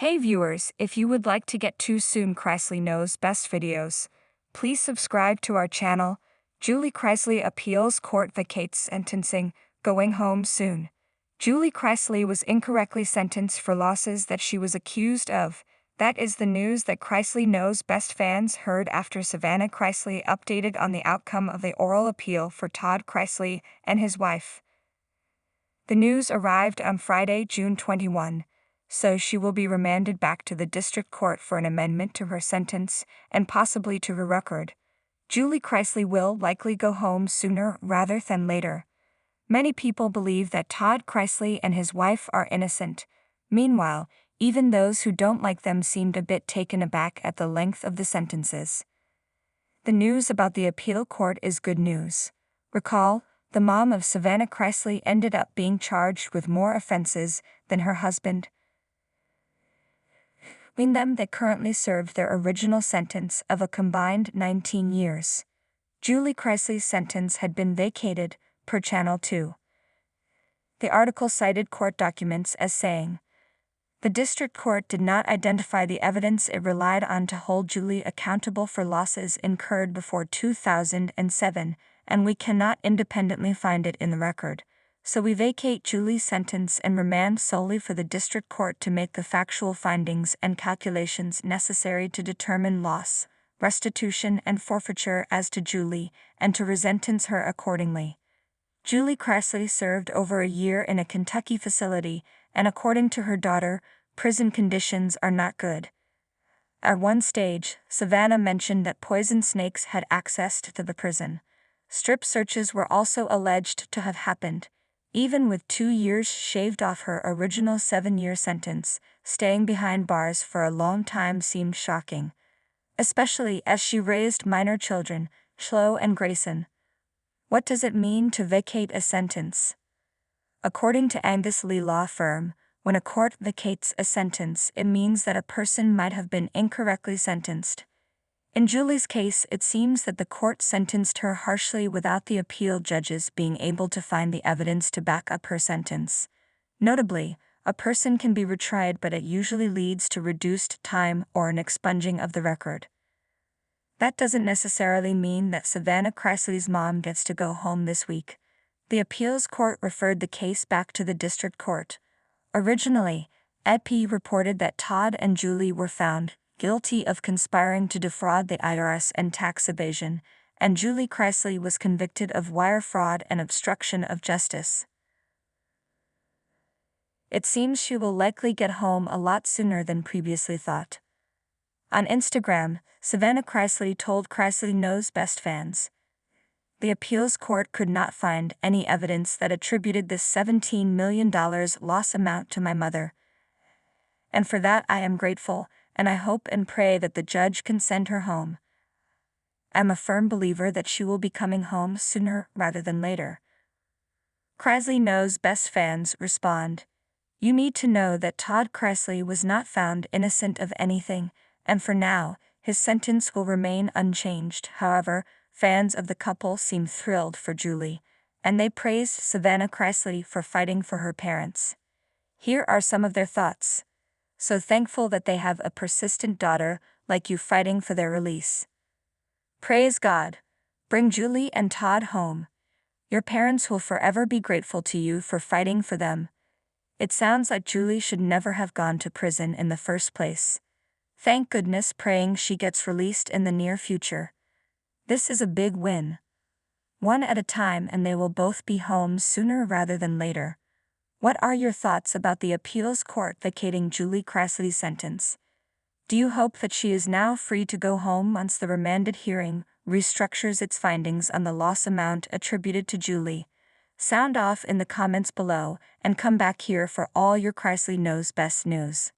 Hey viewers, if you would like to get Too Soon Chrisley Knows best videos, please subscribe to our channel. Julie Chrisley appeals court vacates sentencing, going home soon. Julie Chrisley was incorrectly sentenced for losses that she was accused of. That is the news that Chrisley Knows best fans heard after Savannah Chrisley updated on the outcome of the oral appeal for Todd Chrisley and his wife. The news arrived on Friday, June 21. So she will be remanded back to the district court for an amendment to her sentence and possibly to her record. Julie Chrisley will likely go home sooner rather than later. Many people believe that Todd Chrisley and his wife are innocent. Meanwhile, even those who don't like them seemed a bit taken aback at the length of the sentences. The news about the appeal court is good news. Recall, the mom of Savannah Chrisley ended up being charged with more offenses than her husband. Between them, they currently serve their original sentence of a combined 19 years. Julie Chrisley's sentence had been vacated, per Channel 2. The article cited court documents as saying, "The district court did not identify the evidence it relied on to hold Julie accountable for losses incurred before 2007, and we cannot independently find it in the record. So we vacate Julie's sentence and remand solely for the district court to make the factual findings and calculations necessary to determine loss, restitution and forfeiture as to Julie, and to resentence her accordingly." Julie Chrisley served over a year in a Kentucky facility, and according to her daughter, prison conditions are not good. At one stage, Savannah mentioned that poison snakes had access to the prison. Strip searches were also alleged to have happened. Even with 2 years shaved off her original 7-year sentence, staying behind bars for a long time seemed shocking. Especially as she raised minor children, Chloe and Grayson. What does it mean to vacate a sentence? According to Angus Lee law firm, when a court vacates a sentence, it means that a person might have been incorrectly sentenced. In Julie's case, it seems that the court sentenced her harshly without the appeal judges being able to find the evidence to back up her sentence. Notably, a person can be retried, but it usually leads to reduced time or an expunging of the record. That doesn't necessarily mean that Savannah Chrisley's mom gets to go home this week. The appeals court referred the case back to the district court. Originally, EP reported that Todd and Julie were found guilty of conspiring to defraud the IRS and tax evasion, and Julie Chrisley was convicted of wire fraud and obstruction of justice. It seems she will likely get home a lot sooner than previously thought. On Instagram, Savannah Chrisley told Chrisley Knows best fans, "The appeals court could not find any evidence that attributed this $17 million loss amount to my mother. And for that I am grateful, and I hope and pray that the judge can send her home. I'm a firm believer that she will be coming home sooner rather than later." Chrisley Knows best fans respond, "You need to know that Todd Chrisley was not found innocent of anything, and for now, his sentence will remain unchanged." However, fans of the couple seem thrilled for Julie, and they praised Savannah Chrisley for fighting for her parents. Here are some of their thoughts. "So thankful that they have a persistent daughter like you fighting for their release. Praise God. Bring Julie and Todd home. Your parents will forever be grateful to you for fighting for them. It sounds like Julie should never have gone to prison in the first place. Thank goodness, praying she gets released in the near future. This is a big win. One at a time, and they will both be home sooner rather than later." What are your thoughts about the appeals court vacating Julie Chrisley's sentence? Do you hope that she is now free to go home once the remanded hearing restructures its findings on the loss amount attributed to Julie? Sound off in the comments below and come back here for all your Chrisley Knows best news.